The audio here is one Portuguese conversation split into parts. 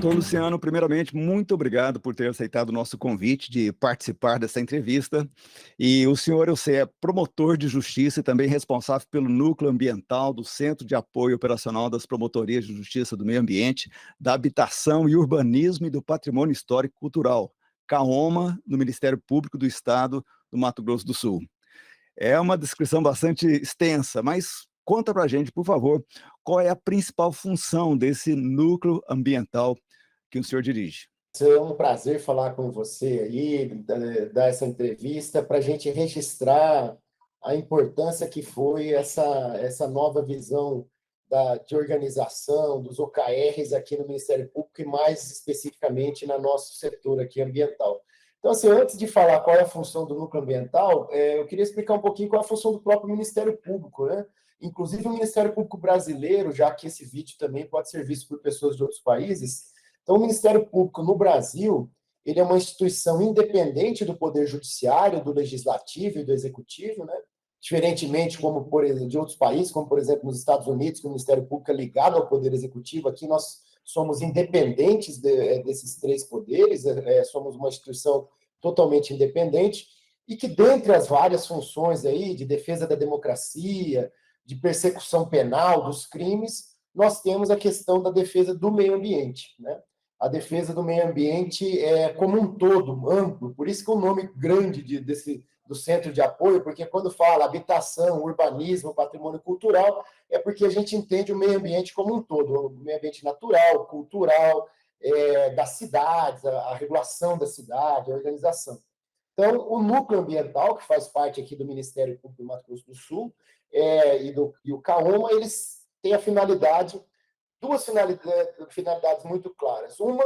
Doutor Luciano, primeiramente, muito obrigado por ter aceitado o nosso convite de participar dessa entrevista. E o senhor, eu sei, é promotor de justiça e também responsável pelo núcleo ambiental do Centro de Apoio Operacional das Promotorias de Justiça do Meio Ambiente, da Habitação e Urbanismo e do Patrimônio Histórico e Cultural, CAOMA, no Ministério Público do Estado do Mato Grosso do Sul. É uma descrição bastante extensa, mas conta para a gente, por favor, qual é a principal função desse núcleo ambiental que o senhor dirige? É um prazer falar com você aí, dar essa entrevista para a gente registrar a importância que foi essa nova visão de organização dos OKRs aqui no Ministério Público e mais especificamente no nosso setor aqui ambiental. Então, assim, antes de falar qual é a função do núcleo ambiental, eu queria explicar um pouquinho qual é a função do próprio Ministério Público, né? Inclusive o Ministério Público brasileiro, já que esse vídeo também pode ser visto por pessoas de outros países. Então, o Ministério Público no Brasil, ele é uma instituição independente do Poder Judiciário, do Legislativo e do Executivo, né? Diferentemente como por exemplo, de outros países, como, por exemplo, nos Estados Unidos, que o Ministério Público é ligado ao Poder Executivo, aqui nós somos independentes desses três poderes, somos uma instituição totalmente independente, e que, dentre as várias funções aí, de defesa da democracia, de persecução penal dos crimes, nós temos a questão da defesa do meio ambiente, né? A defesa do meio ambiente é como um todo, amplo, por isso que o nome grande do centro de apoio, porque quando fala habitação, urbanismo, patrimônio cultural, é porque a gente entende o meio ambiente como um todo, o meio ambiente natural, cultural, das cidades, a regulação da cidade, a organização. Então, o núcleo ambiental, que faz parte aqui do Ministério Público do Mato Grosso do Sul, e o CAOMA, eles têm duas finalidades muito claras. Uma,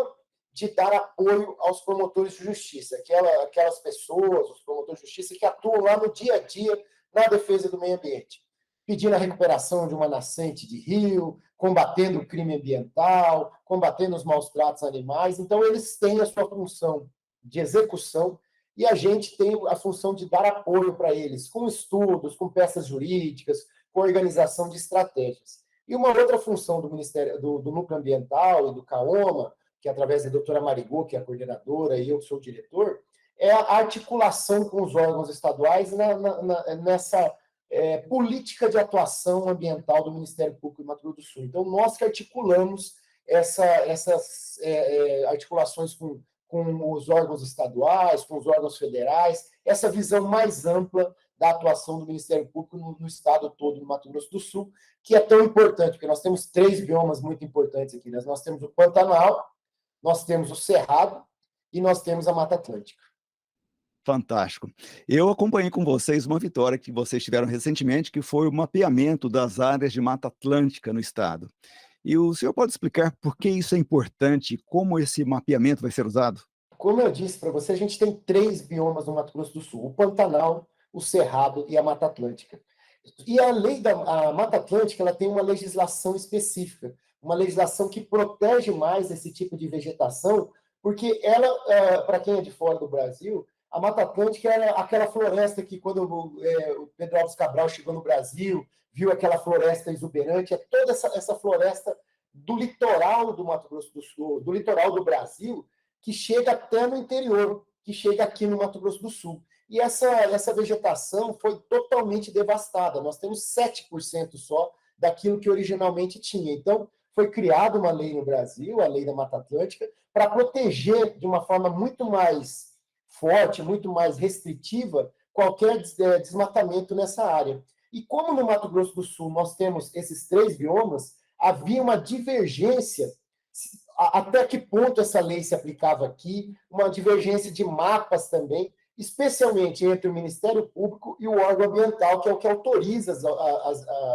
de dar apoio aos promotores de justiça, aquelas pessoas, os promotores de justiça que atuam lá no dia a dia na defesa do meio ambiente, pedindo a recuperação de uma nascente de rio, combatendo o crime ambiental, combatendo os maus tratos animais. Então, eles têm a sua função de execução e a gente tem a função de dar apoio para eles, com estudos, com peças jurídicas, com organização de estratégias. E uma outra função do Ministério do Núcleo Ambiental e do CAOMA, que através da doutora Marigô, que é a coordenadora, e eu que sou o diretor, é a articulação com os órgãos estaduais nessa política de atuação ambiental do Ministério Público do Mato Grosso do Sul. Então, nós que articulamos essas articulações com os órgãos estaduais, com os órgãos federais, essa visão mais ampla da atuação do Ministério Público no estado todo do Mato Grosso do Sul, que é tão importante, porque nós temos três biomas muito importantes aqui, né? Nós temos o Pantanal, nós temos o Cerrado e nós temos a Mata Atlântica. Fantástico. Eu acompanhei com vocês uma vitória que vocês tiveram recentemente, que foi o mapeamento das áreas de Mata Atlântica no estado. E o senhor pode explicar por que isso é importante e como esse mapeamento vai ser usado? Como eu disse para você, a gente tem três biomas no Mato Grosso do Sul: o Pantanal, o Cerrado e a Mata Atlântica. E a Mata Atlântica, ela tem uma legislação específica, uma legislação que protege mais esse tipo de vegetação, porque ela, para quem é de fora do Brasil, a Mata Atlântica era aquela floresta que, quando o Pedro Alves Cabral chegou no Brasil, viu aquela floresta exuberante, é toda essa floresta do litoral do Mato Grosso do Sul, do litoral do Brasil, que chega até no interior, que chega aqui no Mato Grosso do Sul. E essa vegetação foi totalmente devastada. Nós temos 7% só daquilo que originalmente tinha. Então, foi criada uma lei no Brasil, a Lei da Mata Atlântica, para proteger de uma forma muito mais forte, muito mais restritiva, qualquer desmatamento nessa área. E como no Mato Grosso do Sul nós temos esses três biomas, havia uma divergência até que ponto essa lei se aplicava aqui, uma divergência de mapas também, especialmente entre o Ministério Público e o órgão ambiental, que é o que autoriza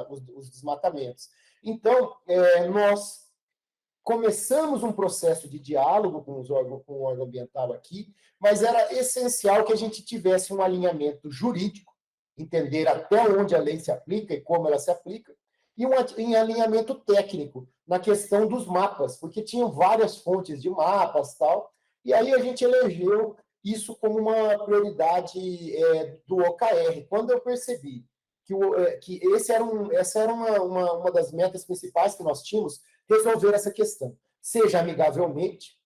os desmatamentos. Então, nós começamos um processo de diálogo com o órgão ambiental aqui, mas era essencial que a gente tivesse um alinhamento jurídico, entender até onde a lei se aplica e como ela se aplica, e um alinhamento técnico na questão dos mapas, porque tinham várias fontes de mapas, tal, e aí a gente elegeu isso como uma prioridade do OKR. Quando eu percebi que essa era uma das metas principais que nós tínhamos, resolver essa questão. seja amigavelmente,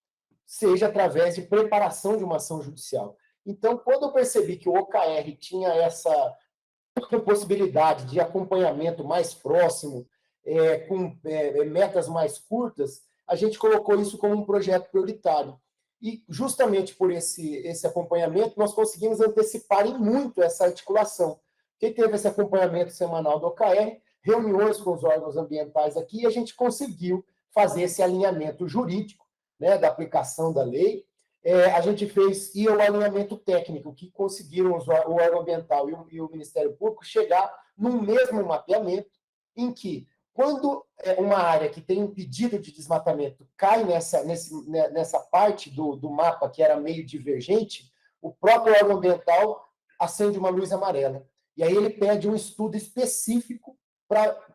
seja através de preparação de uma ação judicial. Então, quando eu percebi que o OKR tinha essa possibilidade de acompanhamento mais próximo, com metas mais curtas, a gente colocou isso como um projeto prioritário. E, justamente por esse acompanhamento, nós conseguimos antecipar em muito essa articulação. Quem teve esse acompanhamento semanal do OKR, reuniões com os órgãos ambientais aqui, e a gente conseguiu fazer esse alinhamento jurídico, né, da aplicação da lei. A gente fez o alinhamento técnico, que conseguiram o órgão ambiental e o Ministério Público chegar num mesmo mapeamento, em que, quando uma área que tem um pedido de desmatamento cai nessa parte do mapa que era meio divergente, o próprio órgão ambiental acende uma luz amarela. E aí ele pede um estudo específico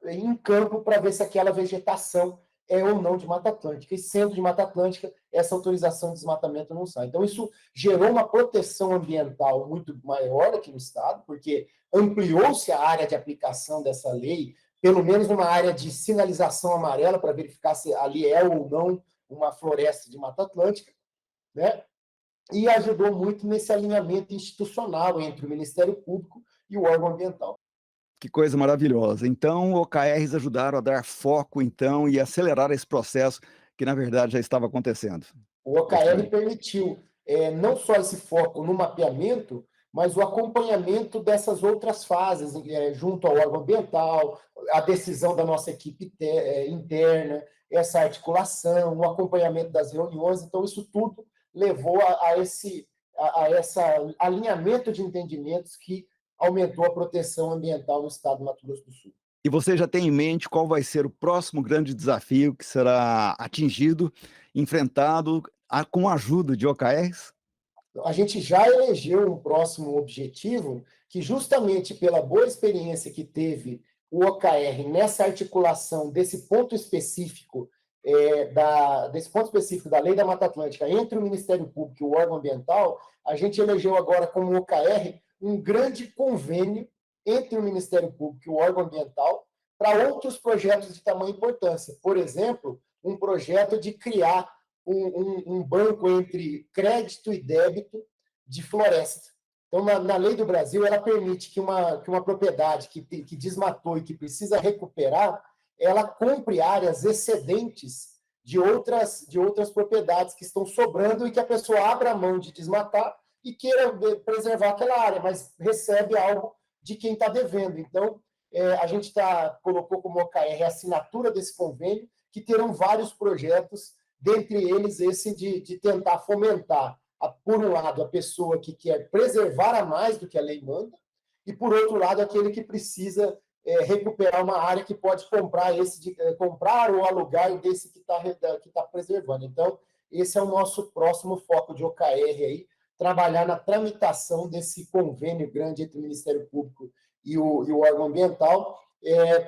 em campo para ver se aquela vegetação é ou não de Mata Atlântica. E sendo de Mata Atlântica, essa autorização de desmatamento não sai. Então, isso gerou uma proteção ambiental muito maior aqui no Estado, porque ampliou-se a área de aplicação dessa lei, pelo menos numa área de sinalização amarela, para verificar se ali é ou não uma floresta de Mata Atlântica, né? E ajudou muito nesse alinhamento institucional entre o Ministério Público e o órgão ambiental. Que coisa maravilhosa. Então, OKRs ajudaram a dar foco, então, e acelerar esse processo que, na verdade, já estava acontecendo. O OKR permitiu não só esse foco no mapeamento, mas o acompanhamento dessas outras fases, junto ao órgão ambiental, a decisão da nossa equipe interna, essa articulação, o acompanhamento das reuniões. Então, isso tudo levou a esse alinhamento de entendimentos que aumentou a proteção ambiental no estado do Mato Grosso do Sul. E você já tem em mente qual vai ser o próximo grande desafio que será atingido, enfrentado com a ajuda de OKRs? A gente já elegeu um próximo objetivo que, justamente pela boa experiência que teve o OKR nessa articulação desse ponto específico da Lei da Mata Atlântica entre o Ministério Público e o órgão ambiental, a gente elegeu agora como OKR um grande convênio entre o Ministério Público e o órgão ambiental para outros projetos de tamanha importância. Por exemplo, um projeto de criar um banco entre crédito e débito de floresta. Então, na lei do Brasil, ela permite que uma propriedade que desmatou e que precisa recuperar, ela compre áreas excedentes de outras propriedades que estão sobrando e que a pessoa abra a mão de desmatar e queira preservar aquela área, mas recebe algo de quem está devendo. Então, a gente colocou como OKR a assinatura desse convênio, que terão vários projetos, dentre eles esse de tentar fomentar, por um lado, a pessoa que quer preservar a mais do que a lei manda, e, por outro lado, aquele que precisa recuperar uma área que pode comprar ou alugar desse que está preservando. Então, esse é o nosso próximo foco de OKR aí, trabalhar na tramitação desse convênio grande entre o Ministério Público e o órgão ambiental,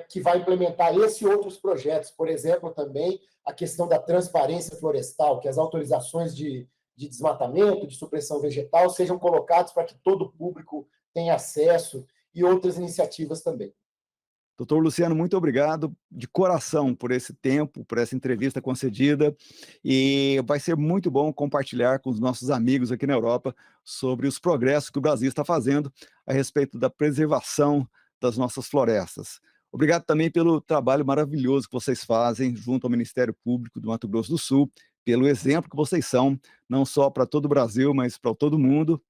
que vai implementar esse e outros projetos. Por exemplo, também a questão da transparência florestal, que as autorizações de desmatamento, de supressão vegetal, sejam colocadas para que todo o público tenha acesso, e outras iniciativas também. Doutor Luciano, muito obrigado de coração por esse tempo, por essa entrevista concedida, e vai ser muito bom compartilhar com os nossos amigos aqui na Europa sobre os progressos que o Brasil está fazendo a respeito da preservação das nossas florestas. Obrigado também pelo trabalho maravilhoso que vocês fazem junto ao Ministério Público do Mato Grosso do Sul, pelo exemplo que vocês são, não só para todo o Brasil, mas para todo mundo,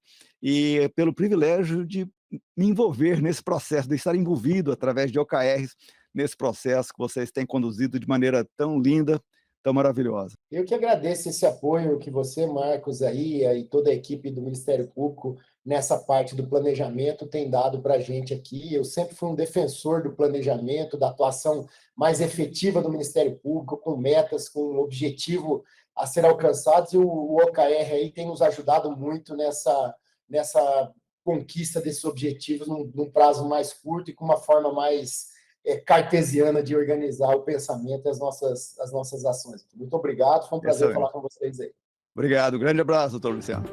e pelo privilégio de me envolver nesse processo, de estar envolvido através de OKRs nesse processo que vocês têm conduzido de maneira tão linda, tão maravilhosa. Eu que agradeço esse apoio que você, Marcos, aí, e toda a equipe do Ministério Público nessa parte do planejamento tem dado para a gente aqui. Eu sempre fui um defensor do planejamento, da atuação mais efetiva do Ministério Público, com metas, com um objetivo a ser alcançados, e o OKR aí tem nos ajudado muito nessa conquista desses objetivos num prazo mais curto e com uma forma mais cartesiana de organizar o pensamento e as nossas ações. Muito obrigado, foi um prazer falar com vocês aí. Obrigado, grande abraço, doutor Luciano.